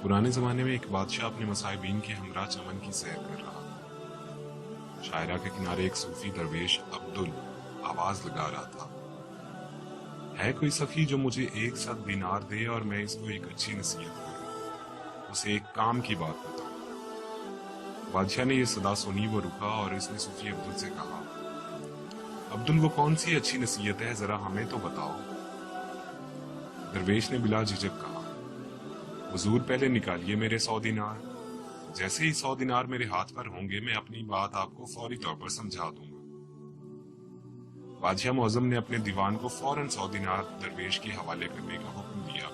پرانے زمانے میں ایک بادشاہ اپنے مصاحبین کے ہمراہ چمن کی سیر کر رہا تھا۔ شاعرہ کے کنارے ایک صوفی درویش عبدل آواز لگا رہا تھا، ہے کوئی سخی جو مجھے 100 دینار دے اور میں اس کو ایک اچھی نصیحت کروں، اسے ایک کام کی بات بتاؤں۔ بادشاہ نے یہ صدا سنی، وہ رکا اور اس نے صوفی عبدل سے کہا، عبدل وہ کون سی اچھی نصیحت ہے، ذرا ہمیں تو بتاؤ۔ درویش نے بلا جھجک کہا، حضور پہلے نکالیے میرے 100 دینار، جیسے ہی 100 دینار میرے ہاتھ پر ہوں گے میں اپنی بات آپ کو فوری طور پر سمجھا دوں گا۔ بادشاہ معظم نے اپنے دیوان کو فوراً 100 دینار درویش کے حوالے کرنے کا حکم دیا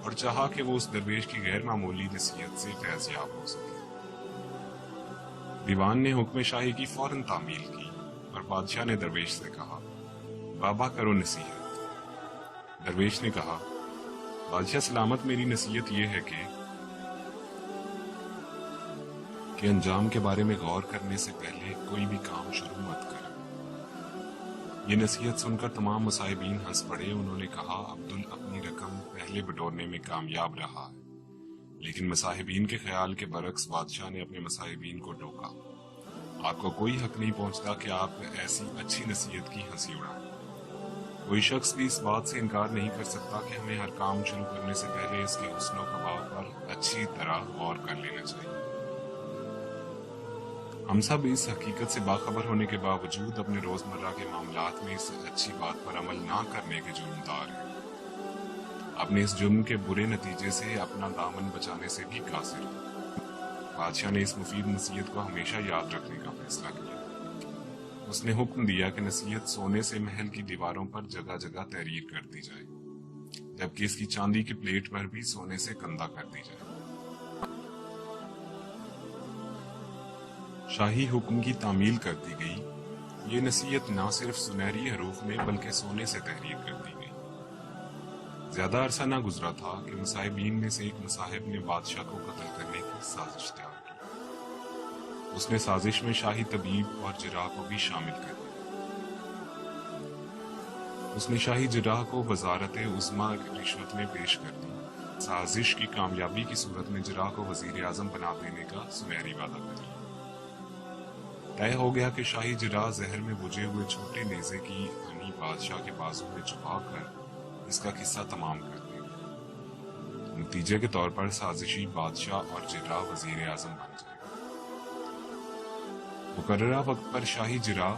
اور چاہا کہ وہ اس درویش کی غیر معمولی نصیحت سے فیض یاب ہو سکے۔ دیوان نے حکم شاہی کی فوراً تعمیل کی اور بادشاہ نے درویش سے کہا، بابا کرو نصیحت۔ درویش نے کہا، بادشاہ سلامت، میری نصیحت یہ ہے کہ انجام کے بارے میں غور کرنے سے پہلے کوئی بھی کام شروع مت کریں۔ یہ نصیحت سن کر تمام مصاحبین ہنس پڑے۔ انہوں نے کہا، عبدل اپنی رقم پہلے بٹورنے میں کامیاب رہا ہے، لیکن مصاحبین کے خیال کے برعکس بادشاہ نے اپنے مصاحبین کو ٹوکا، آپ کو کوئی حق نہیں پہنچتا کہ آپ ایسی اچھی نصیحت کی ہنسی اڑائیں۔ کوئی شخص بھی اس بات سے انکار نہیں کر سکتا کہ ہمیں ہر کام شروع کرنے سے پہلے اس کے حسن و قباح پر اچھی طرح غور کر لینا چاہیے۔ ہم سب اس حقیقت سے باخبر ہونے کے باوجود اپنے روزمرہ کے معاملات میں اس اچھی بات پر عمل نہ کرنے کے جرمدار ہیں۔ اپنے اس جرم کے برے نتیجے سے اپنا دامن بچانے سے بھی قاصر ہیں۔ بادشاہ نے اس مفید نصیحت کو ہمیشہ یاد رکھنے کا فیصلہ کیا۔ اس نے حکم دیا کہ نصیحت سونے سے محل کی دیواروں پر جگہ جگہ تحریر کر دی جائے، جبکہ اس کی چاندی کی پلیٹ پر بھی سونے سے کندہ کر دی جائے۔ شاہی حکم کی تعمیل کر دی گئی۔ یہ نصیحت نہ صرف سنہری حروف میں بلکہ سونے سے تحریر کر دی گئی۔ زیادہ عرصہ نہ گزرا تھا کہ مصاحبین میں سے ایک مصاحب نے بادشاہ کو قتل کرنے کی سازش تیار کی۔ اس نے سازش میں شاہی طبیب اور جراح کو بھی شامل کر دیا۔ اس نے شاہی جراح کو وزارت عظمیٰ رشوت میں پیش کر دی۔ سازش کی کامیابی کی صورت میں جراح کو وزیر اعظم بنا دینے کا سنہری وعدہ کر لیا۔ طے ہو گیا کہ شاہی جراح زہر میں بجھے ہوئے چھوٹے نیزے کی ہنی بادشاہ کے بازو میں چھپا کر اس کا قصہ تمام کر دے گا۔ نتیجے کے طور پر سازشی بادشاہ اور جراح وزیر اعظم بن جائے گا۔ مقررہ وقت پر شاہی جراح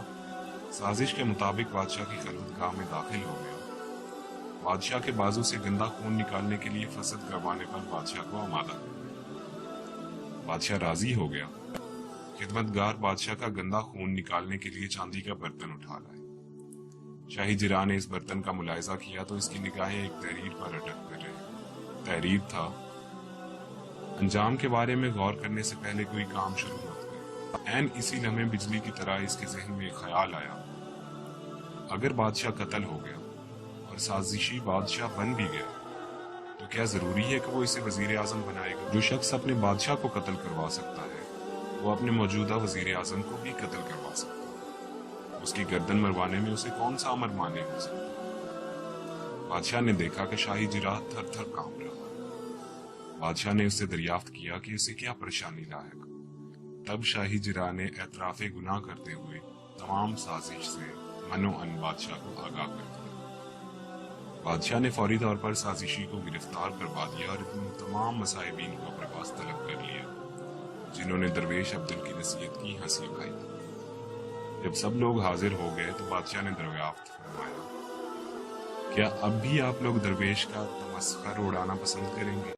سازش کے مطابق بادشاہ کی خلوتگاہ میں داخل ہو گیا۔ بادشاہ کے بازو سے گندا خون نکالنے کے لیے فسد کروانے پر بادشاہ کو آمادہ کر دیا۔ بادشاہ راضی ہو گیا۔ خدمتگار بادشاہ کا گندا خون نکالنے کے لیے چاندی کا برتن اٹھا لائے۔ شاہی جراح نے اس برتن کا ملاحظہ کیا تو اس کی نگاہیں ایک تحریر پر اٹک کر رہی۔ تحریر تھا، انجام کے بارے میں غور کرنے سے پہلے کوئی کام شروع مت کریں۔ عین اسی لمحے بجلی کی طرح اس کے ذہن میں ایک خیال آیا، اگر بادشاہ قتل ہو گیا اور سازشی بادشاہ بن بھی گیا تو کیا ضروری ہے کہ وہ اسے وزیر اعظم بنائے گا؟ جو شخص اپنے بادشاہ کو قتل کروا سکتا ہے وہ اپنے موجودہ وزیر اعظم کو بھی قتل کروا سکتا ہے۔ اس کی گردن مروانے میں اسے کون سا امر مانے ہو سکتا؟ بادشاہ نے دیکھا کہ شاہی جراح تھر تھر کانپ رہا ہے۔ بادشاہ نے اس سے دریافت کیا کہ اسے کیا پریشانی لاحق۔ تب شاہی جراح نے اعتراف گناہ کرتے ہوئے تمام سازش سے منو ان بادشاہ کو آگاہ کر دیا۔ بادشاہ نے فوری طور پر سازشی کو گرفتار کروا دیا اور ان تمام مصاحبین کو اپنے پاس طلب کر لیا جنہوں نے درویش عبدل کی نصیحت کی ہنسی اڑائی تھی۔ جب سب لوگ حاضر ہو گئے تو بادشاہ نے دریافت فرمایا، کیا اب بھی آپ لوگ درویش کا تمسخر اڑانا پسند کریں گے؟